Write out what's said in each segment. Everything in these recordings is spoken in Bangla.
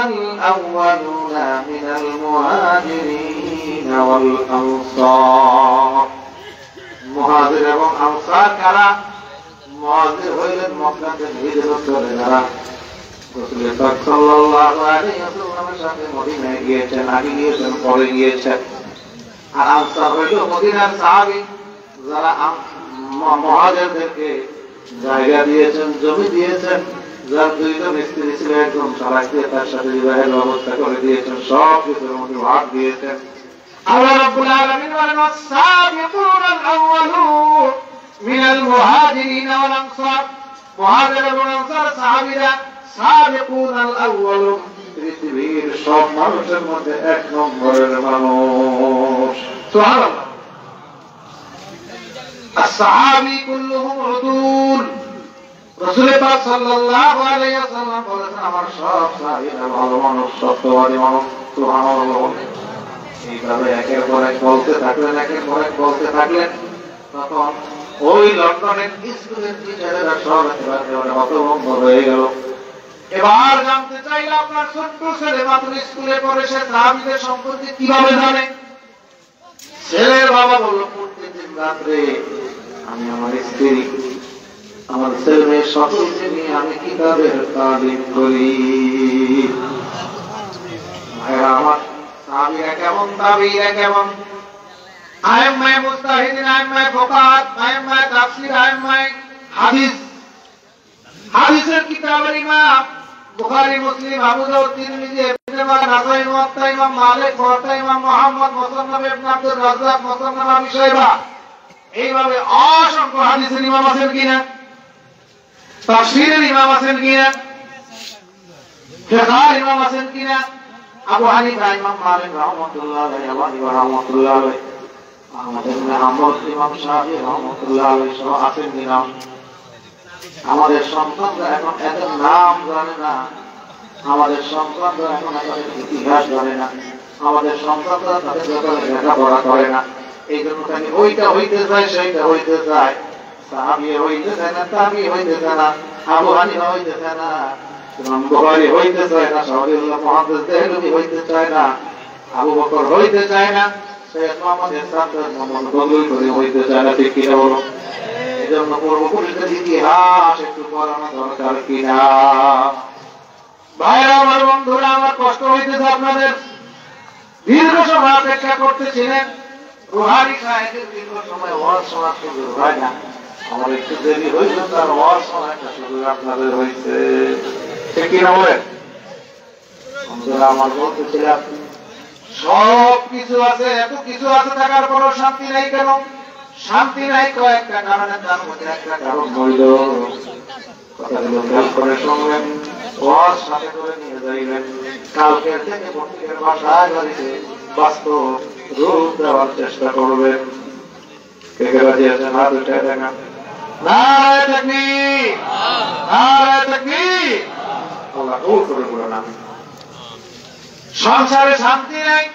الأولون من المهاجرين والأنصار মুহাজির এবং আনসার কারা মুহাজির হইলেন মক্কাতে হিজরত করে যারা রাসূল পাক সাল্লাল্লাহু আলাইহি ওয়াসাল্লামের সাথে মদিনায় গিয়েছেন আগে গিয়েছেন পরে গিয়েছেন আর আনসার হইল মদিনার সাহাবী যারা মুহাজিরদেরকে জায়গা দিয়েছেন জমি দিয়েছেন যার দুইজন স্ত্রী ছিল একজন তালাক দিয়ে তার সাথে বিবাহের ব্যবস্থা করে দিয়েছেন সব কিছুর মধ্যে ভাগ দিয়েছেন আল্লাহ রাব্বুল আলামিন বলেন ওয়াস-সাবিকুনাল আউয়ালুন মিনাল মুহাজিরিন ওয়াল আনসার মুহাজির এবং আনসার সাহাবীরা সাবিকুনাল আউয়ালুন পৃথিবীর সব মানুষের মধ্যে এক নম্বরের মানুষ সুবহানাল্লাহ الصحابي كلهم عدول রাসূল পাক সাল্লাল্লাহু আলাইহি ওয়াসাল্লাম বলেছেন আমার সব সাহাবীরা ভালো মানুষ সত্যবাদী মানুষ সুবহানাল্লাহ এইভাবে একের পর এক বলতে থাকলেন তখন ওই লন্ডনের স্কুলের টিচারেরা সব একেবারে হতভম্ব হয়ে গেল এবার জানতে চাইলে আপনার ছোট্ট ছেলে মাত্র স্কুলে পড়ে সে সাহাবীদের সম্পর্কে কিভাবে জানে ছেলের বাবা বলল প্রতিদিন রাত্রে আমি আমার স্ত্রী আমার ছেলে মেয়ে সকলকে নিয়ে আমি কিতাবের তালিম করি ভাইরা আমার সাহাবীরা কেমন তাবিঈরা কেমন আইম্মায়ে মুজতাহিদিন আইম্মায়ে ফুকাহাত আইম্মায়ে তাফসীর আইম্মায়ে হাদিসের কিতাবের ইমাম বুখারী মুসলিম আবু দাউদ তিরমিজি ইবনে মাজাহ নাসাঈ মুওয়াত্তা ইমাম মালিক মুওয়াত্তা ইমাম মুহাম্মদ মুসান্নাফ ইবনে আব্দুর রাজ্জাক মুসান্নাফ আবি শাইবা এইভাবে অসংখ্য হাদিসের ইমাম আছেন কিনা তাফসীরের ইমাম আছেন কিনা ফিকহের ইমাম আছেন কিনা আবু হানিফা ইমাম মালিক রাহমাতুল্লাহ আলাইহি ওয়া রাহমাতুল্লাহ আলাইহি আহমদ ইবনে হাম্বল ইমাম শাফিঈ রাহমাতুল্লাহ আলাইহি সহ আছেন কিনা আমাদের সন্তানরা এখন এত নাম জানে না আমাদের সন্তানরা এখন তাদের ইতিহাস জানে না আমাদের সন্তানরা তাদের ব্যাপারে লেখাপড়া করে না এই জন্য খালি ওইটা হইতে চায় সেইটা হইতে চায় সাহাবী হইতে চায় না তাবী হইতে চায় না আবু হানিফা হইতে চায় না ইমাম বুখারী হইতে চায় না শাহরিউল্লাহ মুহাদ্দিস দেহলভী হইতে চায় না আবু বকর হইতে চায় না শেখ মুহাম্মদ ইসহাক মোহাম্মদ বদলুল করে হইতে চায় না ঠিক কিনা বলো এজন্য পূর্বপুরুষদের ইতিহাস একটু পড়ানো দরকার কিনা ভাইরা আমার বন্ধুরা আমার কষ্ট হইতেছে আপনাদের দীর্ঘ সময় অপেক্ষা করতেছিলেন রুহানি সাহেবের দীর্ঘ সময় ওয়াজ শোনার সুযোগ হয় না আমার একটু দেরি হয়েছে তার ওয়াজ শোনার একটা সুযোগ আপনাদের হয়েছে ঠিক কিনা বলেন আমার বলতেছিলাম সব কিছু আছে এত কিছু আছে থাকার পরও শান্তি নাই কেন শান্তি নাই কয়েকটা কারণে তার মধ্যে একটা কারণ হইল কথাগুলো খেয়াল করে শুনবেন ওয়াজ সাথে করে নিয়ে যাইবেন কালকের থেকে প্রত্যেকের ভাষায় বাড়িতে বাস্তব রূপ দেওয়ার চেষ্টা করবেন কে কে রাজি আছেন হাত উঠে দেখা নারায়ে তাকবীর নারায়ে তাকবীর আল্লাহ কবুল করে বলেন আমিন সংসারে শান্তি নাই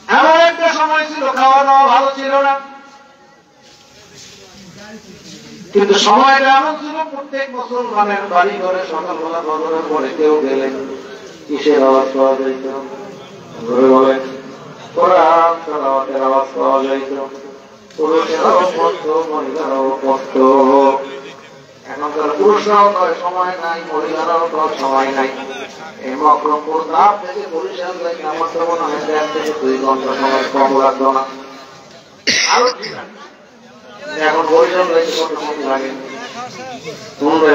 এমন একটা সময় ছিল খাওয়া দাওয়া ভালো ছিল না কিন্তু সময়টা এমন ছিল প্রত্যেক মুসলমানের বাড়ি ঘরে সকালবেলা ফজরের পরে কেউ গেলেন কিসের আওয়াজ পাওয়া যাইত ঘরে বলেন কোরআন তেলাওয়াতের আওয়াজ পাওয়া যাইত পুরুষেরাও পড়তো মহিলারাও পড়তো এখনকার পুরুষরাও কয় সময় নাই মহিলারাও কয় সময় নাই এই মকরমপুর ধাপ থেকে বরিশাল যাইতে আমার তো মনে হয় 1.5 থেকে 2 ঘন্টা সময় কম লাগতো না আরো ঠিক আছে এখন বরিশাল যাইতে কত সময় লাগে তোমরা